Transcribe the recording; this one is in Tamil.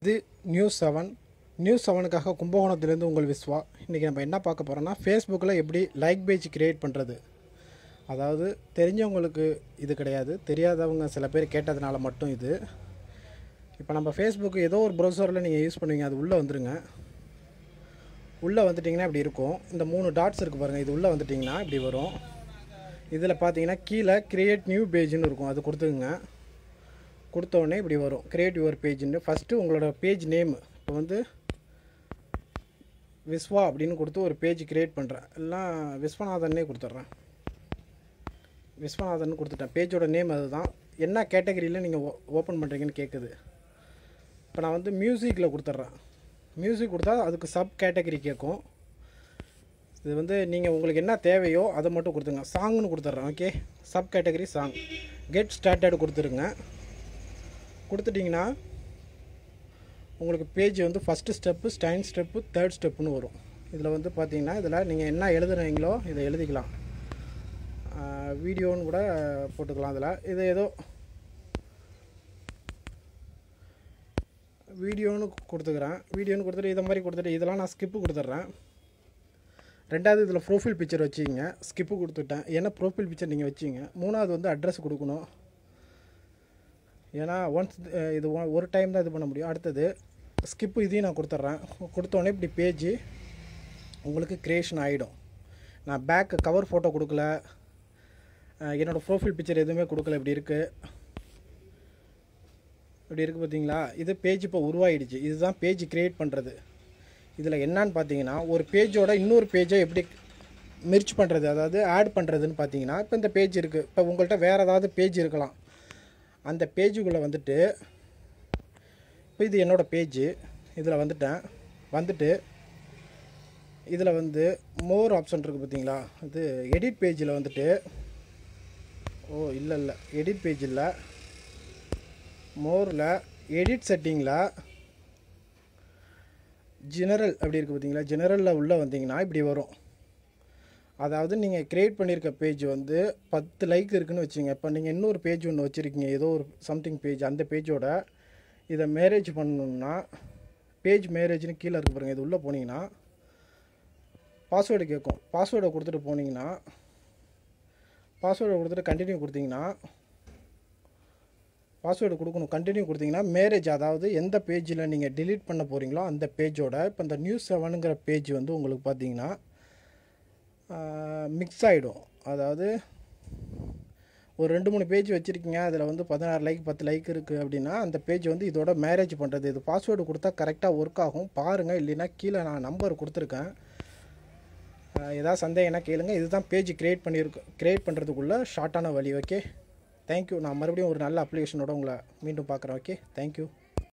இது நியூஸ் 7க்காக கும்பகோணத்திலேருந்து உங்கள் விஸ்வா. இன்றைக்கி நம்ம என்ன பார்க்க போகிறோன்னா, ஃபேஸ்புக்கில் எப்படி லைக் பேஜ் க்ரியேட் பண்ணுறது. அதாவது தெரிஞ்சவங்களுக்கு இது கிடையாது, தெரியாதவங்க சில பேர் கேட்டதுனால மட்டும் இது. இப்போ நம்ம ஃபேஸ்புக்கு ஏதோ ஒரு ப்ரௌசரில் நீங்கள் யூஸ் பண்ணுவீங்க, அது உள்ளே வந்துடுங்க. உள்ளே வந்துட்டிங்கன்னா இப்படி இருக்கும். இந்த 3 டாட்ஸ் இருக்குது பாருங்கள், இது உள்ளே வந்துட்டிங்கன்னா இப்படி வரும். இதில் பார்த்தீங்கன்னா கீழே க்ரியேட் நியூ பேஜ்னு இருக்கும், அது கொடுத்துக்குங்க. கொடுத்தோடனே இப்படி வரும், க்ரியேட் யுவர் பேஜ்னு. ஃபஸ்ட்டு உங்களோட பேஜ் நேம், இப்போ வந்து விஸ்வா அப்படின்னு கொடுத்து ஒரு பேஜ் க்ரியேட் பண்ணுறேன். எல்லாம் விஸ்வநாதன்னே கொடுத்துட்றேன். விஸ்வநாதன் கொடுத்துட்டேன். பேஜோட நேம் அதுதான். என்ன கேட்டகரியில் நீங்கள் ஓப்பன் பண்ணுறீங்கன்னு கேட்குது. இப்போ நான் வந்து மியூசிக்கில் கொடுத்துட்றேன். மியூசிக் கொடுத்தா அதுக்கு சப் கேட்டகரி கேட்கும். இது வந்து நீங்கள் உங்களுக்கு என்ன தேவையோ அதை மட்டும் கொடுத்துங்க. சாங்னு கொடுத்துட்றேன். Okay, sub category song. Get started கொடுத்துருங்க. கொடுத்துட்டிங்கன்னா உங்களுக்கு பேஜ் வந்து first step, second step, third ஸ்டெப்புன்னு வரும். இதில் வந்து பார்த்தீங்கன்னா இதில் நீங்கள் என்ன எழுதுறீங்களோ இதை எழுதிக்கலாம். வீடியோன்னு கூட போட்டுக்கலாம். இதில் இது ஏதோ வீடியோன்னு கொடுத்துக்கிறேன். வீடியோன்னு கொடுத்துட்டு இதை மாதிரி கொடுத்துட்டு இதெல்லாம் நான் ஸ்கிப்பு கொடுத்துட்றேன். ரெண்டாவது இதில் ப்ரொஃபைல் பிக்சர் வச்சுக்கிங்க. ஸ்கிப்பு கொடுத்துட்டேன், ஏன்னா ப்ரொஃபைல் பிக்சர் நீங்கள் வச்சுக்கிங்க. மூணாவது வந்து அட்ரஸ் கொடுக்கணும், ஏன்னா ஒன்ஸ் இது ஒரு டைம் தான் இது பண்ண முடியும். அடுத்தது ஸ்கிப்பு, இதையும் நான் கொடுத்துட்றேன். கொடுத்தோடனே இப்படி பேஜ் உங்களுக்கு க்ரியேஷன் ஆகிடும். நான் பேக்கு கவர் ஃபோட்டோ கொடுக்கல, என்னோடய ப்ரொஃபைல் பிக்சர் எதுவுமே கொடுக்கல. இப்படி இருக்குது, இப்படி இருக்குது பார்த்தீங்களா. இது பேஜ் இப்போ உருவாகிடுச்சு. இதுதான் பேஜ் க்ரியேட் பண்ணுறது. இதில் என்னான்னு பார்த்தீங்கன்னா, ஒரு பேஜோட இன்னொரு பேஜை எப்படி மெர்ஜ் பண்ணுறது, அதாவது ஆட் பண்ணுறதுன்னு பார்த்தீங்கன்னா, இப்போ இந்த பேஜ் இருக்குது. இப்போ உங்கள்கிட்ட வேறு ஏதாவது பேஜ் இருக்கலாம். அந்த பேஜுக்குள்ளே வந்துட்டு, இப்போ இது என்னோடய பேஜு, இதில் வந்துட்டு இதில் வந்து மோர் ஆப்ஷன் இருக்குது பார்த்தீங்களா. இது எடிட் பேஜில் வந்துட்டு, இல்லை எடிட் பேஜ் இல்லை, மோரில் எடிட் செட்டிங்கில் ஜெனரல் அப்படி இருக்குது பார்த்தீங்களா. ஜெனரலில் உள்ளே வந்தீங்கன்னா இப்படி வரும். அதாவது நீங்கள் க்ரியேட் பண்ணியிருக்க பேஜ் வந்து 10 லைக் இருக்குதுன்னு வச்சுங்க. இப்போ நீங்கள் இன்னொரு பேஜ் ஒன்று வச்சுருக்கீங்க, ஏதோ ஒரு சம்திங் பேஜ். அந்த பேஜோட இதை மேரேஜ் பண்ணணுன்னா பேஜ் மேரேஜ்னு கீழே இருக்கு பாருங்கள். இது உள்ளே போனீங்கன்னா பாஸ்வேர்டு கேட்கும். பாஸ்வேர்டை கொடுத்துட்டு போனீங்கன்னா, பாஸ்வேர்டை கொடுத்துட்டு கண்டினியூ கொடுத்தீங்கன்னா, பாஸ்வேர்டு கொடுக்கணும், கண்டினியூ கொடுத்தீங்கன்னா மேரேஜ், அதாவது எந்த பேஜில் நீங்கள் டிலீட் பண்ண போகிறீங்களோ அந்த பேஜோட இப்போ இந்த நியூஸ் 7ங்கிற பேஜ் வந்து உங்களுக்கு பார்த்தீங்கன்னா மிக்ஸ் ஆகிடும். அதாவது ஒரு 2-3 பேஜ் வச்சுருக்கீங்க, அதில் வந்து 16 லைக் 10 லைக் இருக்குது அப்படின்னா அந்த பேஜ் வந்து இதோட மேரேஜ் பண்ணுறது. இது பாஸ்வேர்டு கொடுத்தா கரெக்டாக ஒர்க் ஆகும் பாருங்கள். இல்லைன்னா கீழே நான் நம்பர் கொடுத்துருக்கேன், ஏதாவது சந்தேகம்னா கேளுங்க. இதுதான் பேஜ் க்ரியேட் பண்ணுறதுக்குள்ள ஷார்ட்டான வழி. Okay, thank you. நான் மறுபடியும் ஒரு நல்ல அப்ளிகேஷனோட உங்களை மீண்டும் பார்க்குறேன். Okay, thank you.